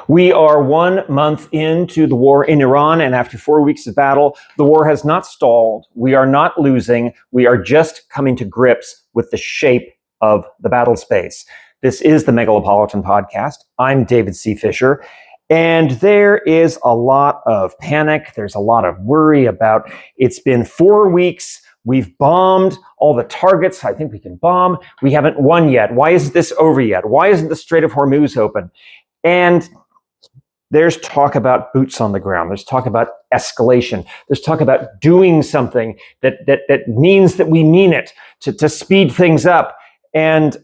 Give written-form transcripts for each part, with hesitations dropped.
We are 1 month into the war in Iran, and after 4 weeks of battle, the war has not stalled. We are not losing. We are just coming to grips with the shape of the battle space. This is the Megalopolitan Podcast. I'm David C. Fisher, and there is a lot of panic. There's a lot of worry about it's been 4 weeks. We've bombed all the targets I think we can bomb. We haven't won yet. Why isn't this over yet? Why isn't the Strait of Hormuz open? And there's talk about boots on the ground. There's talk about escalation. There's talk about doing something that means that we mean it, to speed things up. And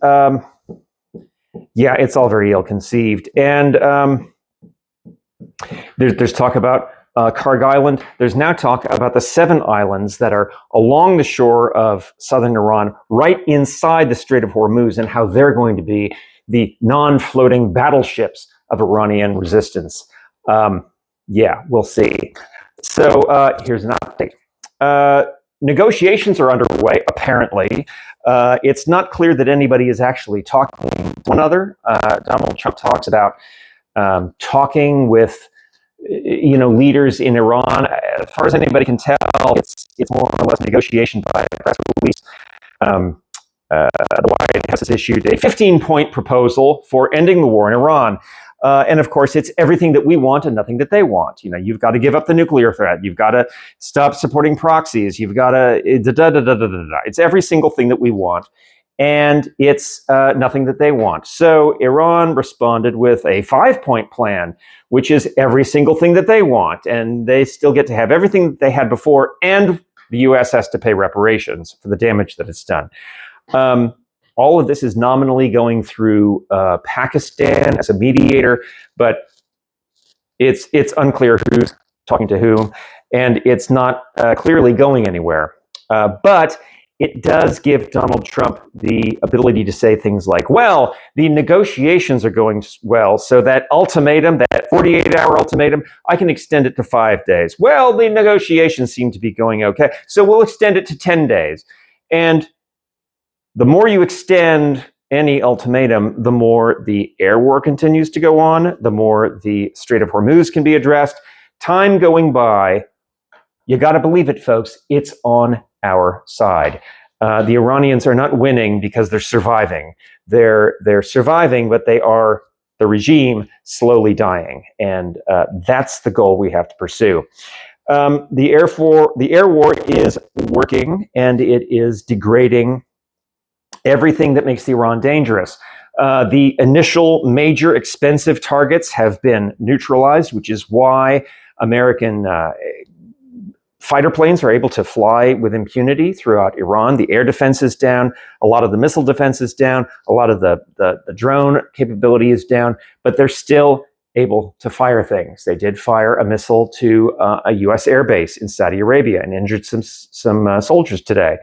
yeah, it's all very ill-conceived. And there's talk about Karg Island. There's now talk about the 7 islands that are along the shore of southern Iran, right inside the Strait of Hormuz, and how they're going to be the non-floating battleships of Iranian resistance. Yeah, we'll see. So here's an update. Negotiations are underway, apparently. It's not clear that anybody is actually talking to one another. Donald Trump talks about talking with leaders in Iran. As far as anybody can tell, it's more or less negotiation by press release. The White House has issued a 15-point proposal for ending the war in Iran. And of course, it's everything that we want and nothing that they want. You've got to give up the nuclear threat. You've got to stop supporting proxies. You've got to It's every single thing that we want. And it's nothing that they want. So Iran responded with a 5-point plan, which is every single thing that they want. And they still get to have everything that they had before. And the U.S. has to pay reparations for the damage that it's done. All of this is nominally going through Pakistan as a mediator, but it's unclear who's talking to whom, and it's not clearly going anywhere. But it does give Donald Trump the ability to say things like, well, the negotiations are going well, so that ultimatum, that 48-hour ultimatum, I can extend it to 5 days. Well, the negotiations seem to be going okay, so we'll extend it to 10 days. And the more you extend any ultimatum, the more the air war continues to go on, the more the Strait of Hormuz can be addressed. Time going by, you got to believe it, folks, it's on our side. The Iranians are not winning because they're surviving. They're surviving, but they are, the regime, slowly dying. And that's the goal we have to pursue. The air war is working, and it is degrading everything that makes Iran dangerous. The initial major expensive targets have been neutralized, which is why American fighter planes are able to fly with impunity throughout Iran. The air defense is down. A lot of the missile defense is down. A lot of the drone capability is down, but they're still able to fire things. They did fire a missile to a U.S. airbase in Saudi Arabia and injured some soldiers today.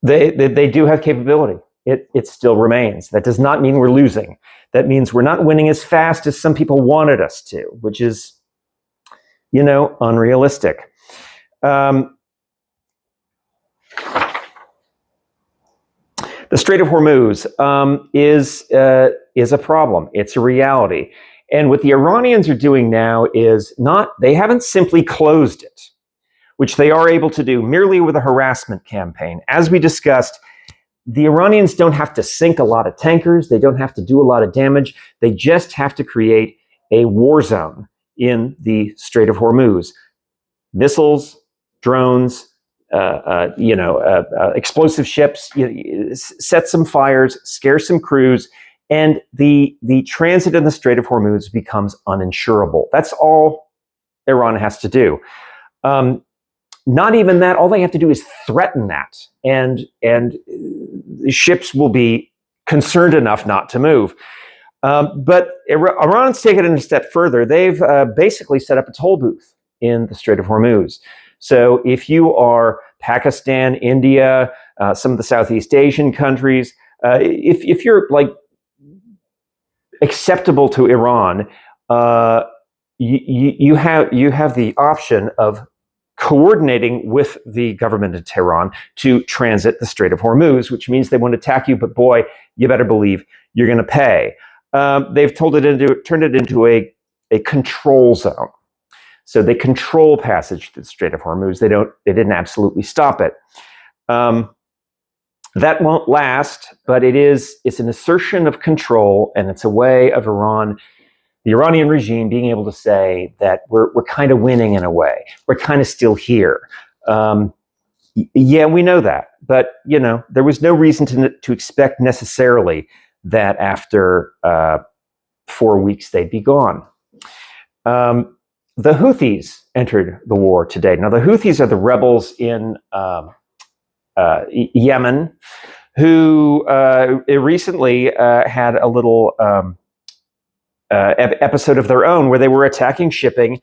They do have capability. It still remains. That does not mean we're losing. That means we're not winning as fast as some people wanted us to, which is, unrealistic. The Strait of Hormuz is a problem. It's a reality. And what the Iranians are doing now is they haven't simply closed it, which they are able to do merely with a harassment campaign. As we discussed, the Iranians don't have to sink a lot of tankers. They don't have to do a lot of damage. They just have to create a war zone in the Strait of Hormuz. Missiles, drones, explosive ships, set some fires, scare some crews, and the transit in the Strait of Hormuz becomes uninsurable. That's all Iran has to do. Not even that. All they have to do is threaten that, and ships will be concerned enough not to move. But Iran's taken it a step further. They've basically set up a toll booth in the Strait of Hormuz. So if you are Pakistan, India, some of the Southeast Asian countries, if you're like acceptable to Iran, you have the option of coordinating with the government of Tehran to transit the Strait of Hormuz, which means they won't attack you, but boy, you better believe you're going to pay. they've turned it into a control zone. So they control passage to the Strait of Hormuz. They didn't absolutely stop it. That won't last, but it's an assertion of control, and it's a way of the Iranian regime being able to say that we're kind of winning in a way. We're kind of still here. Yeah, we know that, but there was no reason to expect necessarily that after 4 weeks they'd be gone. The Houthis entered the war today. Now, the Houthis are the rebels in Yemen, who recently had a little episode of their own where they were attacking shipping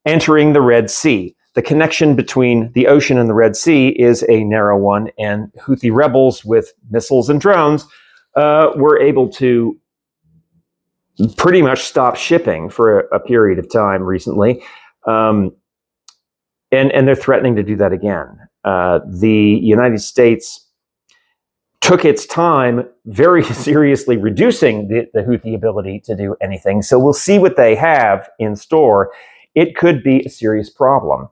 entering the Red Sea. The connection between the ocean and the Red Sea is a narrow one, and Houthi rebels with missiles and drones were able to pretty much stop shipping for a period of time recently. And they're threatening to do that again. The United States took its time very seriously reducing the Houthi ability to do anything. So we'll see what they have in store. It could be a serious problem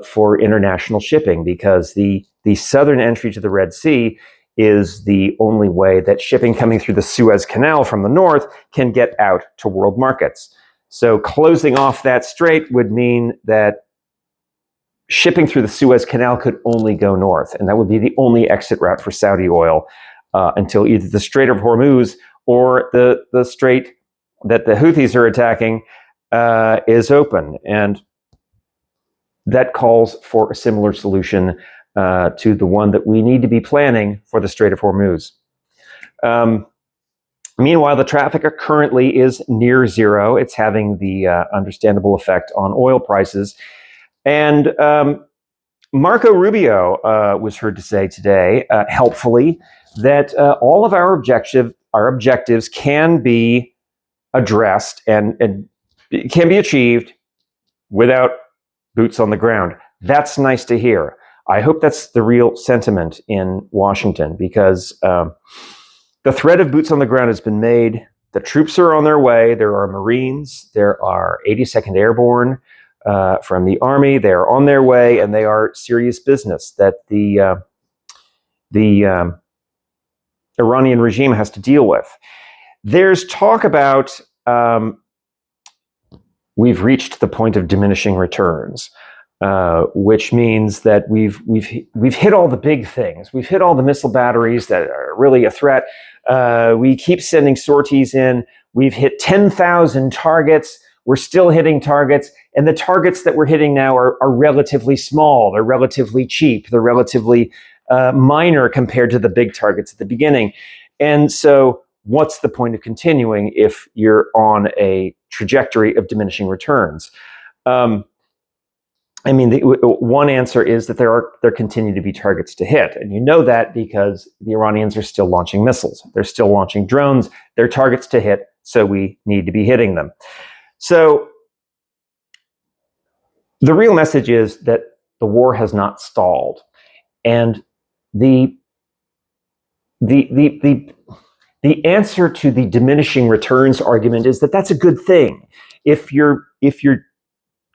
for international shipping, because the southern entry to the Red Sea is the only way that shipping coming through the Suez Canal from the north can get out to world markets. So closing off that strait would mean that shipping through the Suez Canal could only go north, and that would be the only exit route for Saudi oil until either the Strait of Hormuz or the strait that the Houthis are attacking is open. And that calls for a similar solution to the one that we need to be planning for the Strait of Hormuz. Meanwhile, the traffic currently is near zero. It's having the understandable effect on oil prices. And Marco Rubio was heard to say today, helpfully, that all of our objectives can be addressed and can be achieved without boots on the ground. That's nice to hear. I hope that's the real sentiment in Washington, because the threat of boots on the ground has been made. The troops are on their way. There are Marines. There are 82nd Airborne from the Army. They're on their way, and they are serious business that the Iranian regime has to deal with. There's talk about we've reached the point of diminishing returns, which means that we've hit all the big things. We've hit all the missile batteries that are really a threat. We keep sending sorties in. We've hit 10,000 targets. We're still hitting targets, and the targets that we're hitting now are relatively small. They're relatively cheap. They're relatively minor compared to the big targets at the beginning. And so what's the point of continuing if you're on a trajectory of diminishing returns? I mean, one answer is that there continue to be targets to hit. And you know that because the Iranians are still launching missiles. They're still launching drones. They're targets to hit, so we need to be hitting them. So the real message is that the war has not stalled. And the answer to the diminishing returns argument is that that's a good thing. If your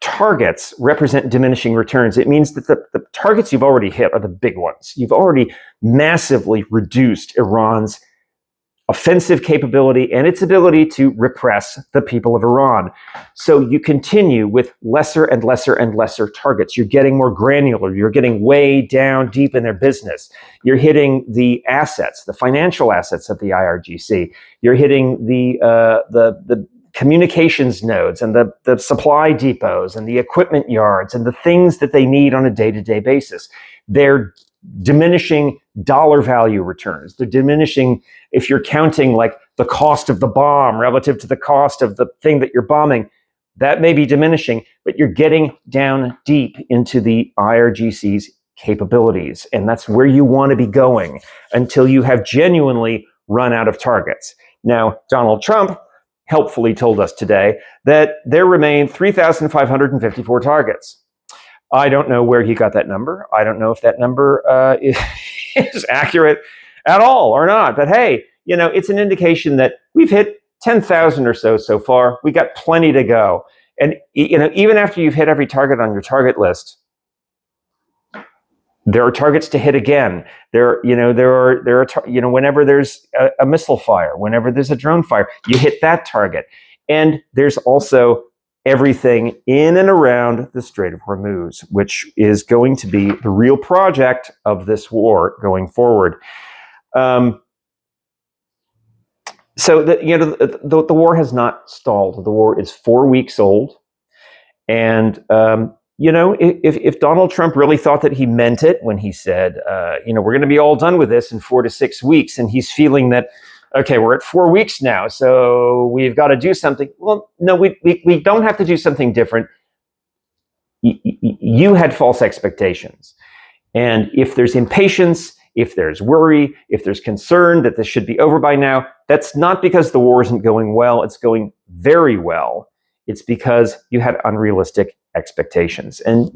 targets represent diminishing returns, it means that the targets you've already hit are the big ones. You've already massively reduced Iran's offensive capability and its ability to repress the people of Iran. So you continue with lesser and lesser and lesser targets. You're getting more granular. You're getting way down deep in their business. You're hitting the assets, the financial assets of the IRGC. You're hitting the communications nodes and the supply depots and the equipment yards and the things that they need on a day-to-day basis. They're diminishing dollar value returns. They're diminishing, if you're counting like the cost of the bomb relative to the cost of the thing that you're bombing, that may be diminishing, but you're getting down deep into the IRGC's capabilities. And that's where you want to be going until you have genuinely run out of targets. Now, Donald Trump helpfully told us today that there remain 3,554 targets. I don't know where he got that number. I don't know if that number is accurate at all or not. But hey, it's an indication that we've hit 10,000 or so far. We got plenty to go. And even after you've hit every target on your target list, there are targets to hit again. Whenever there's a missile fire, whenever there's a drone fire, you hit that target. And there's also everything in and around the Strait of Hormuz, which is going to be the real project of this war going forward. So the war has not stalled. The war is 4 weeks old, and if Donald Trump really thought that he meant it when he said, we're going to be all done with this in 4 to 6 weeks, and he's feeling that, okay, we're at 4 weeks now, so we've got to do something. Well, no, we don't have to do something different. You had false expectations. And if there's impatience, if there's worry, if there's concern that this should be over by now, that's not because the war isn't going well. It's going very well. It's because you had unrealistic expectations. And,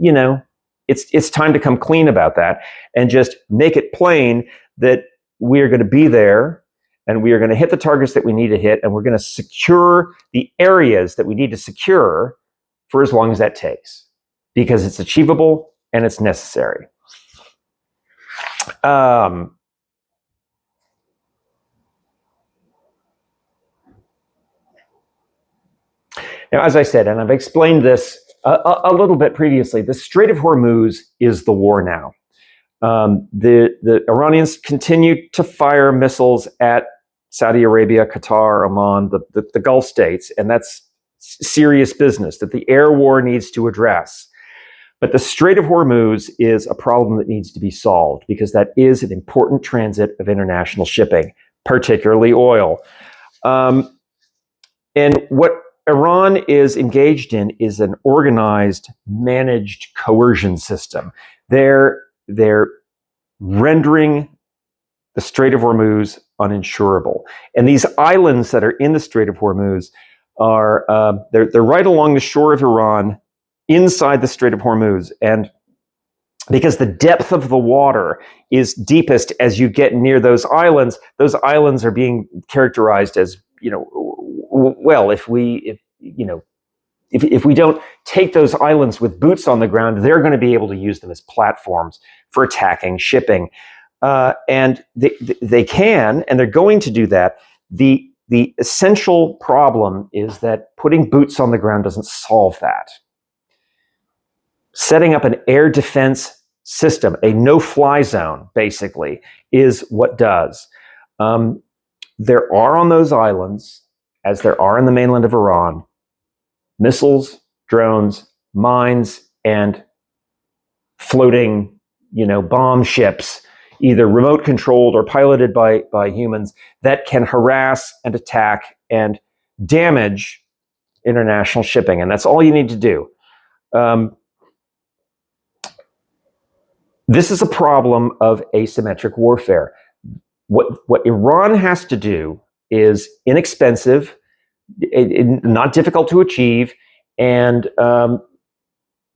it's time to come clean about that and just make it plain that we are going to be there and we are going to hit the targets that we need to hit, and we're going to secure the areas that we need to secure for as long as that takes, because it's achievable and it's necessary. Now, as I said, and I've explained this a little bit previously, the Strait of Hormuz is the war now. The Iranians continue to fire missiles at Saudi Arabia, Qatar, Oman, the Gulf states, and that's serious business that the air war needs to address. But the Strait of Hormuz is a problem that needs to be solved, because that is an important transit of international shipping, particularly oil. And what Iran is engaged in is an organized, managed coercion system. They're rendering the Strait of Hormuz uninsurable. And these islands that are in the Strait of Hormuz are they're right along the shore of Iran, inside the Strait of Hormuz. And because the depth of the water is deepest as you get near those islands are being characterized as, well, if we don't take those islands with boots on the ground, they're going to be able to use them as platforms for attacking shipping. And they can, and they're going to do that. The essential problem is that putting boots on the ground doesn't solve that. Setting up an air defense system, a no-fly zone, basically, is what does. There are on those islands, as there are in the mainland of Iran, missiles, drones, mines, and floating, bomb ships, either remote controlled or piloted by humans, that can harass and attack and damage international shipping. And that's all you need to do. This is a problem of asymmetric warfare. What Iran has to do is inexpensive, not difficult to achieve, and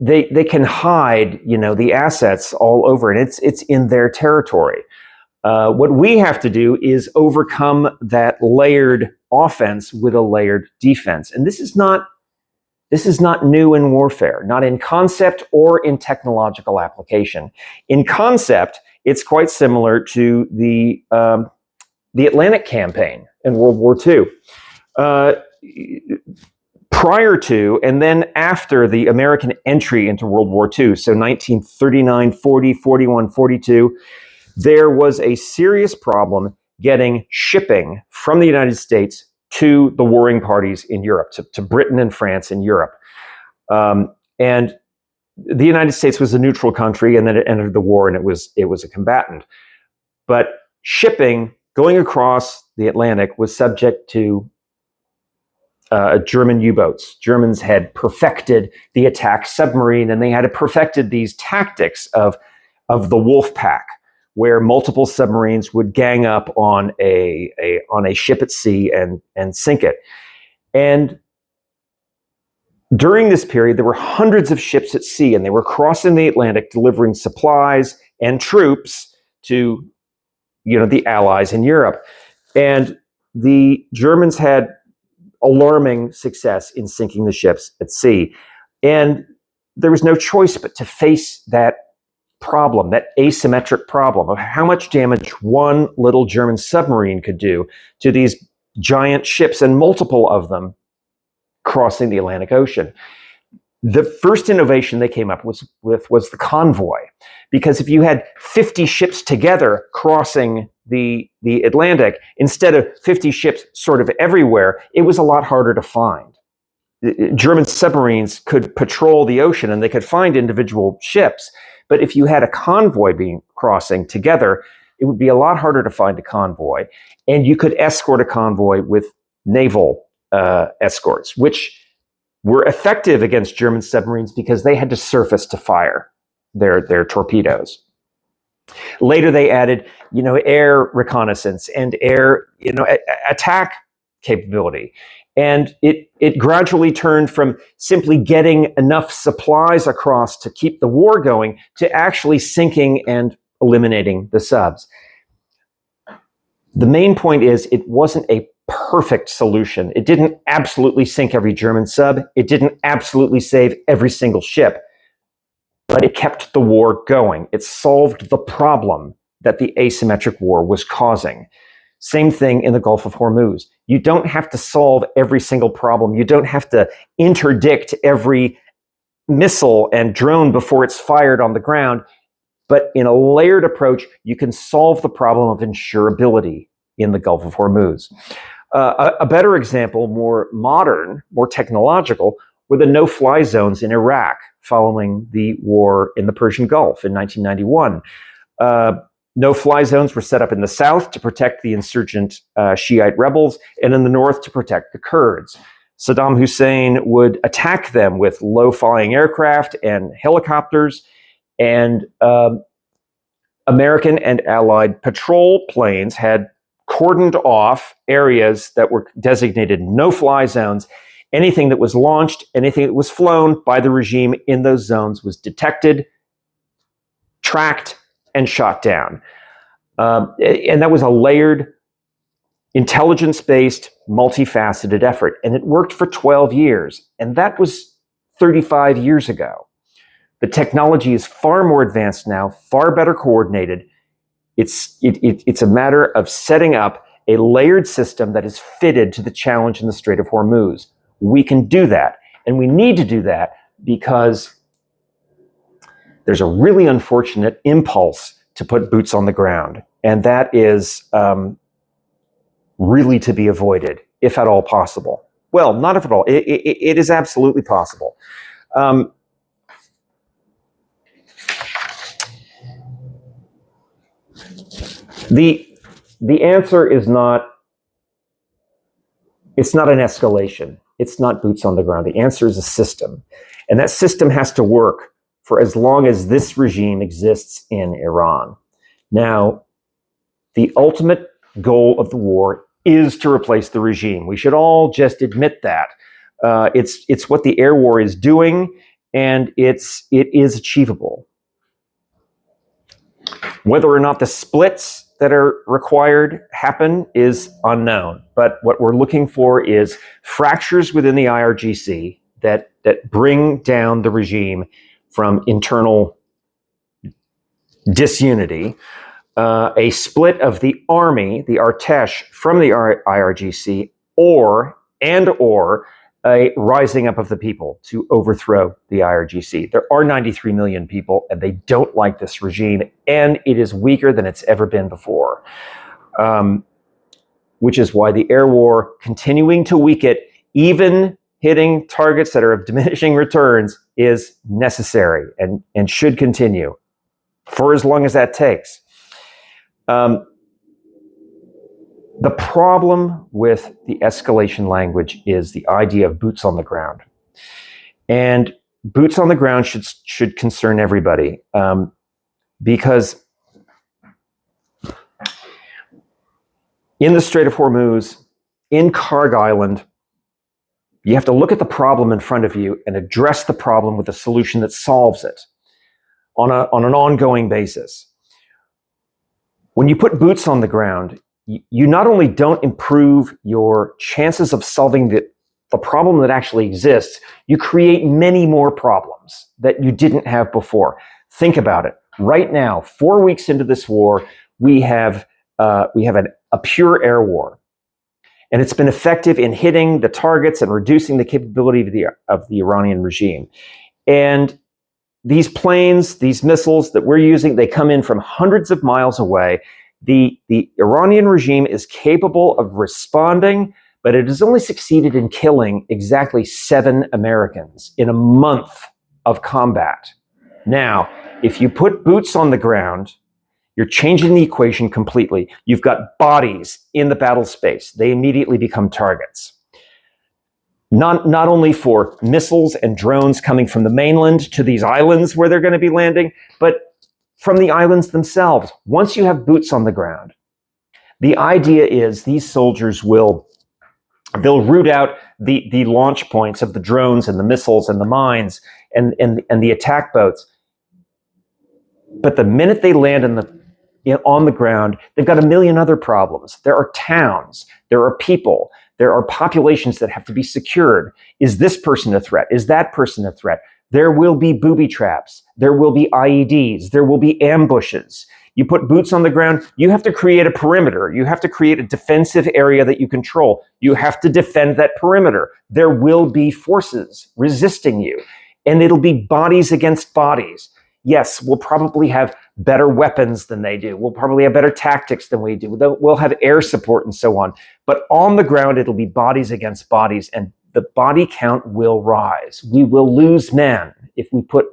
they can hide, the assets all over, and it's in their territory. What we have to do is overcome that layered offense with a layered defense, and this is not new in warfare, not in concept or in technological application. In concept, it's quite similar to the Atlantic campaign in World War II. Prior to and then after the American entry into World War II, so 1939, 40, 41, 42, there was a serious problem getting shipping from the United States to the warring parties in Europe, to Britain and France in Europe. And the United States was a neutral country, and then it entered the war, and it was a combatant. But shipping going across the Atlantic was subject to German U-boats. Germans had perfected the attack submarine, and they had perfected these tactics of the wolf pack, where multiple submarines would gang up on a ship at sea and sink it. And during this period, there were hundreds of ships at sea, and they were crossing the Atlantic, delivering supplies and troops to, the Allies in Europe. And the Germans had alarming success in sinking the ships at sea. And there was no choice but to face that problem, that asymmetric problem of how much damage one little German submarine could do to these giant ships and multiple of them crossing the Atlantic Ocean. The first innovation they came up with was the convoy, because if you had 50 ships together crossing the Atlantic instead of 50 ships sort of everywhere, it was a lot harder to find. German submarines could patrol the ocean and they could find individual ships, but if you had a convoy being crossing together, it would be a lot harder to find a convoy, and you could escort a convoy with naval escorts, which were effective against German submarines because they had to surface to fire their torpedoes. Later, they added, air reconnaissance and air, attack capability. And it gradually turned from simply getting enough supplies across to keep the war going to actually sinking and eliminating the subs. The main point is it wasn't a perfect solution. It didn't absolutely sink every German sub. It didn't absolutely save every single ship. But it kept the war going. It solved the problem that the asymmetric war was causing. Same thing in the Gulf of Hormuz. You don't have to solve every single problem. You don't have to interdict every missile and drone before it's fired on the ground. But in a layered approach, you can solve the problem of insurability in the Gulf of Hormuz. A better example, more modern, more technological, were the no-fly zones in Iraq following the war in the Persian Gulf in 1991. No-fly zones were set up in the south to protect the insurgent Shiite rebels, and in the north to protect the Kurds. Saddam Hussein would attack them with low-flying aircraft and helicopters, and American and Allied patrol planes had cordoned off areas that were designated no-fly zones. Anything that was launched, anything that was flown by the regime in those zones was detected, tracked, and shot down. And that was a layered, intelligence-based, multifaceted effort. And it worked for 12 years. And that was 35 years ago. The technology is far more advanced now, far better coordinated. It's a matter of setting up a layered system that is fitted to the challenge in the Strait of Hormuz. We can do that, and we need to do that because there's a really unfortunate impulse to put boots on the ground, and that is really to be avoided, if at all possible. Well, not if at all. It is absolutely possible. The answer is not, it's not an escalation. It's not boots on the ground. The answer is a system. And that system has to work for as long as this regime exists in Iran. Now, the ultimate goal of the war is to replace the regime. We should all just admit that. It's what the air war is doing, and it is achievable. Whether or not the splits that are required happen is unknown. But what we're looking for is fractures within the IRGC that bring down the regime from internal disunity, a split of the army, the Artesh, from the IRGC, or a rising up of the people to overthrow the IRGC. There are 93 million people, and they don't like this regime, and it is weaker than it's ever been before. Which is why the air war, continuing to weaken, even hitting targets that are of diminishing returns, is necessary and should continue for as long as that takes. The problem with the escalation language is the idea of boots on the ground. And boots on the ground should concern everybody, because in the Strait of Hormuz, in Karg Island, you have to look at the problem in front of you and address the problem with a solution that solves it on an ongoing basis. When you put boots on the ground, you not only don't improve your chances of solving the problem that actually exists, you create many more problems that you didn't have before. Think about it. Right now, 4 weeks into this war, we have a pure air war, and it's been effective in hitting the targets and reducing the capability of the Iranian regime. And these planes, these missiles that we're using, they come in from hundreds of miles away. The Iranian regime is capable of responding, but it has only succeeded in killing exactly 7 Americans in a month of combat. Now, if you put boots on the ground, you're changing the equation completely. You've got bodies in the battle space. They immediately become targets. Not only for missiles and drones coming from the mainland to these islands where they're going to be landing, but from the islands themselves. Once you have boots on the ground, the idea is these soldiers they'll root out the launch points of the drones and the missiles and the mines and the attack boats. But the minute they land on the ground, they've got a million other problems. There are towns, there are people, there are populations that have to be secured. Is this person a threat? Is that person a threat? There will be booby traps. There will be IEDs. There will be ambushes. You put boots on the ground, you have to create a perimeter. You have to create a defensive area that you control. You have to defend that perimeter. There will be forces resisting you, and it'll be bodies against bodies. Yes, we'll probably have better weapons than they do. We'll probably have better tactics than we do. We'll have air support and so on. But on the ground, it'll be bodies against bodies, and the body count will rise. We will lose men if we put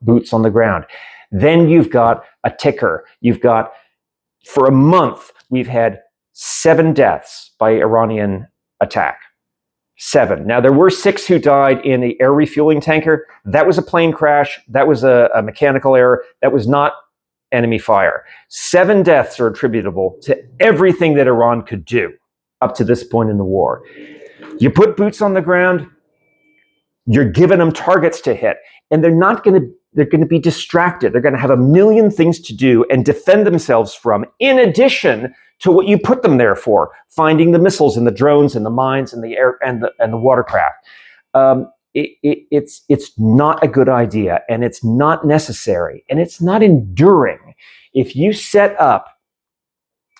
boots on the ground. Then you've got a ticker. You've got, for a month, we've had 7 deaths by Iranian attack. 7. Now, there were 6 who died in the air refueling tanker. That was a plane crash. That was a mechanical error. That was not enemy fire. 7 deaths are attributable to everything that Iran could do up to this point in the war. You put boots on the ground, you're giving them targets to hit, and they're going to be distracted. They're going to have a million things to do and defend themselves from, in addition to what you put them there for, finding the missiles and the drones and the mines and the air and the watercraft. It's not a good idea, and it's not necessary, and it's not enduring. If you set up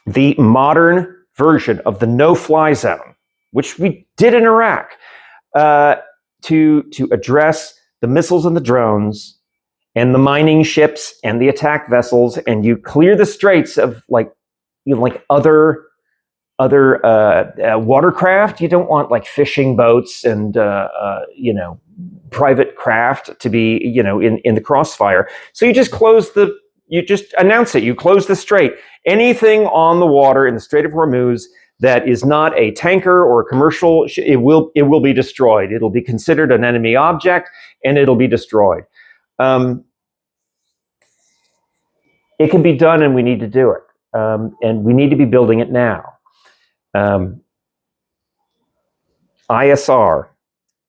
the modern version of the no-fly zone, which we did in Iraq, to address the missiles and the drones and the mining ships and the attack vessels, and you clear the straits of other watercraft. You don't want fishing boats and private craft to be in the crossfire. So you just announce it. You close the strait. Anything on the water in the Strait of Hormuz that is not a tanker or a commercial, it will be destroyed. It'll be considered an enemy object, and it'll be destroyed. It can be done, and we need to do it. And we need to be building it now. ISR,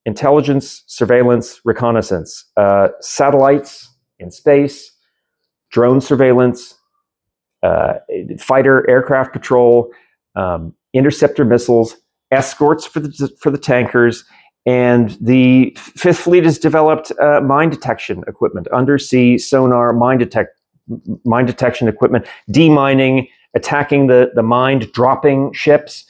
intelligence, surveillance, reconnaissance, satellites in space, drone surveillance, fighter aircraft patrol, interceptor missiles, escorts for the tankers, and the Fifth Fleet has developed mine detection equipment, undersea sonar, mine detection equipment, demining, attacking the mined dropping ships.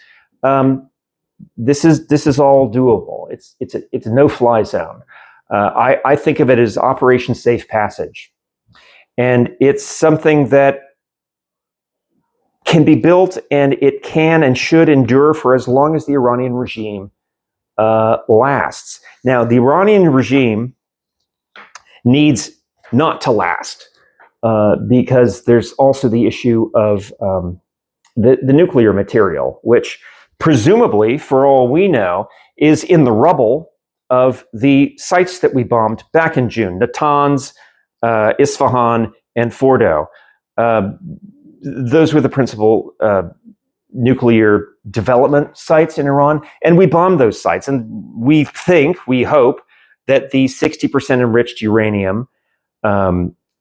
This is all doable. It's a no-fly zone. I think of it as Operation Safe Passage, and it's something that can be built, and it can and should endure for as long as the Iranian regime lasts. Now, the Iranian regime needs not to last because there's also the issue of the nuclear material, which presumably, for all we know, is in the rubble of the sites that we bombed back in June, Natanz, Isfahan, and Fordo. Those were the principal nuclear development sites in Iran, and we bombed those sites. And we hope that the 60% enriched uranium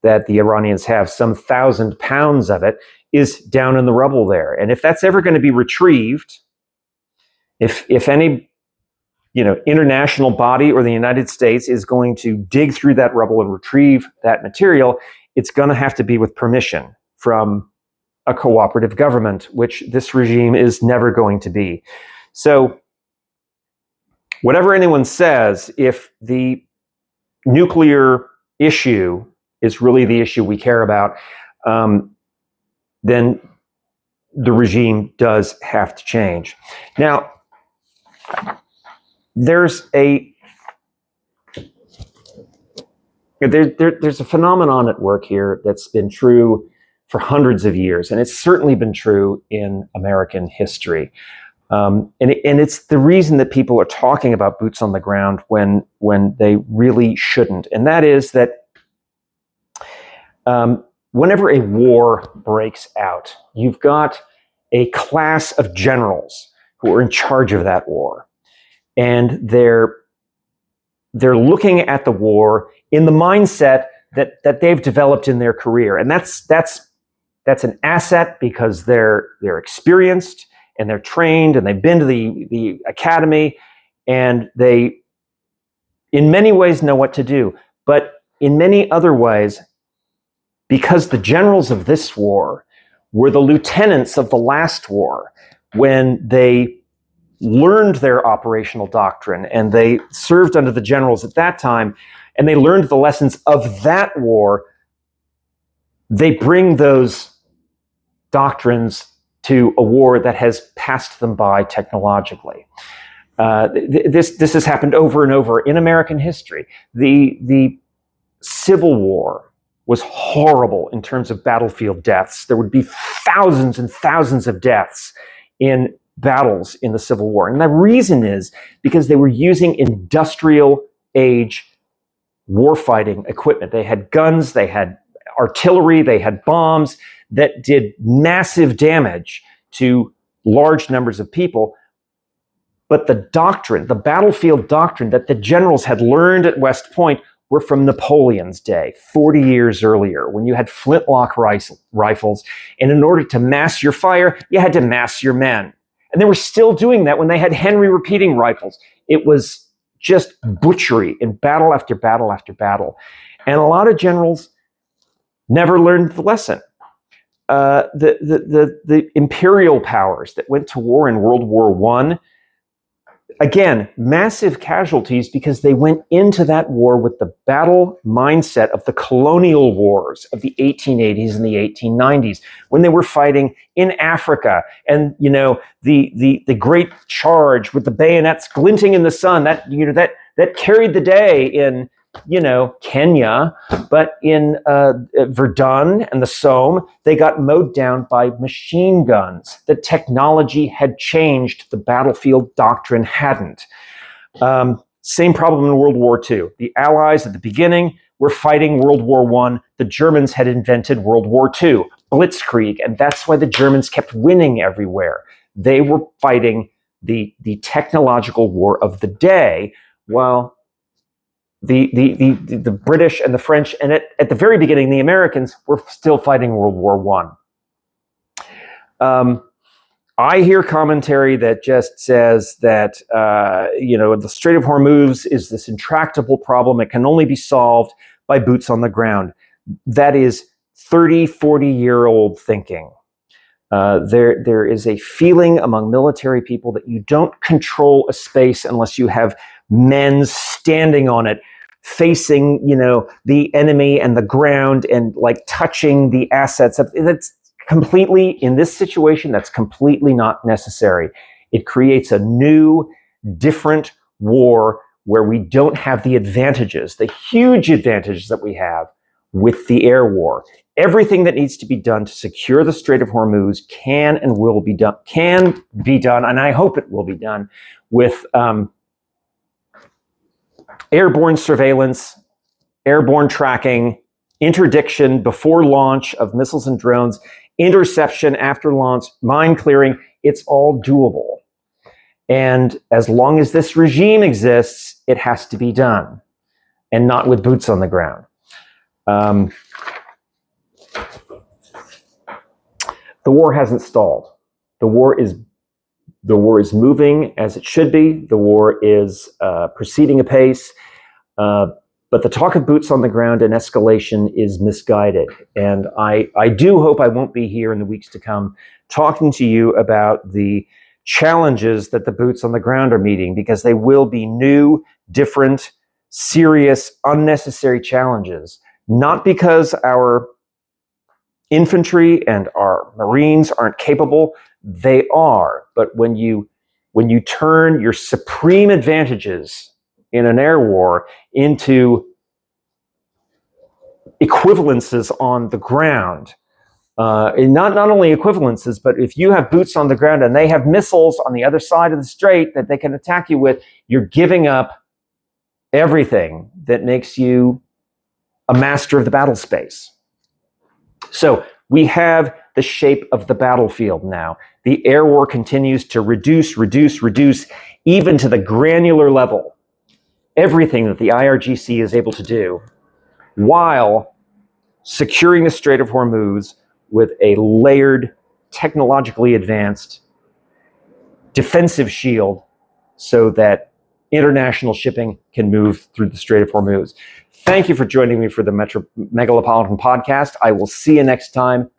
that the Iranians have, some 1,000 pounds of it, is down in the rubble there. And if that's ever going to be retrieved, if any international body or the United States is going to dig through that rubble and retrieve that material, it's going to have to be with permission from a cooperative government, which this regime is never going to be. So whatever anyone says, if the nuclear issue is really the issue we care about, then the regime does have to change. Now, there's a phenomenon at work here that's been true for hundreds of years, and it's certainly been true in American history. And it's the reason that people are talking about boots on the ground when they really shouldn't. And that is that whenever a war breaks out, you've got a class of generals who are in charge of that war. And they're looking at the war in the mindset that they've developed in their career. And that's an asset because they're experienced and they're trained and they've been to the academy, and they in many ways know what to do. But in many other ways, because the generals of this war were the lieutenants of the last war, when they learned their operational doctrine and they served under the generals at that time, and they learned the lessons of that war, they bring those doctrines to a war that has passed them by technologically. This has happened over and over in American history. The Civil War was horrible in terms of battlefield deaths. There would be thousands and thousands of deaths in battles in the Civil War. And the reason is because they were using industrial age warfighting equipment. They had guns, they had artillery, they had bombs that did massive damage to large numbers of people. But the doctrine, the battlefield doctrine that the generals had learned at West Point were from Napoleon's day, 40 years earlier, when you had flintlock rifles. And in order to mass your fire, you had to mass your men. And they were still doing that when they had Henry repeating rifles. It was just butchery in battle after battle after battle. And a lot of generals never learned the lesson. The imperial powers that went to war in World War I, again, massive casualties because they went into that war with the battle mindset of the colonial wars of the 1880s and the 1890s, when they were fighting in Africa, and the great charge with the bayonets glinting in the sun that carried the day in Kenya, but in Verdun and the Somme, they got mowed down by machine guns. The technology had changed, the battlefield doctrine hadn't. Same problem in World War II. The Allies at the beginning were fighting World War I. The Germans had invented World War II, Blitzkrieg, and that's why the Germans kept winning everywhere. They were fighting the technological war of the day, while the British and the French, and at the very beginning, the Americans were still fighting World War I. I hear commentary that just says that the Strait of Hormuz is this intractable problem. It can only be solved by boots on the ground. That is 30, 40-year-old thinking. There is a feeling among military people that you don't control a space unless you have men standing on it, facing, the enemy and the ground, and like touching the assets. That's completely, in this situation, that's completely not necessary. It creates a new, different war where we don't have the advantages, the huge advantages that we have with the air war. Everything that needs to be done to secure the Strait of Hormuz can be done, and I hope it will be done with airborne surveillance, airborne tracking, interdiction before launch of missiles and drones, interception after launch, mine clearing. It's all doable. And as long as this regime exists, it has to be done, and not with boots on the ground. the war hasn't stalled. The war is moving as it should be. The war is proceeding apace. But the talk of boots on the ground and escalation is misguided. And I do hope I won't be here in the weeks to come talking to you about the challenges that the boots on the ground are meeting, because they will be new, different, serious, unnecessary challenges. Not because our infantry and our Marines aren't capable, they are. But when you turn your supreme advantages in an air war into equivalences on the ground, and not only equivalences, but if you have boots on the ground and they have missiles on the other side of the strait that they can attack you with, you're giving up everything that makes you a master of the battle space. So we have the shape of the battlefield now. The air war continues to reduce, even to the granular level, everything that the IRGC is able to do, while securing the Strait of Hormuz with a layered, technologically advanced defensive shield so that international shipping can move through the Strait of Hormuz. Thank you for joining me for the Metropolitan Podcast. I will see you next time.